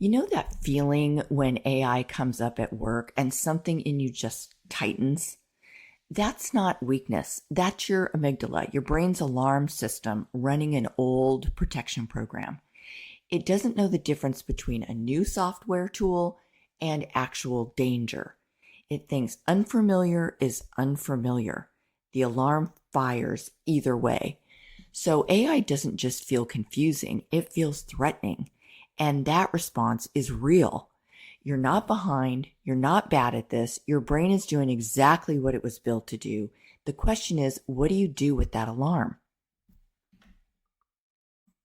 You know that feeling when AI comes up at work and something in you just tightens? That's not weakness. That's your amygdala, your brain's alarm system running an old protection program. It doesn't know the difference between a new software tool and actual danger. It thinks unfamiliar is unfamiliar. The alarm fires either way. So AI doesn't just feel confusing, it feels threatening. And that response is real. You're not behind. You're not bad at this. Your brain is doing exactly what it was built to do. The question is, what do you do with that alarm?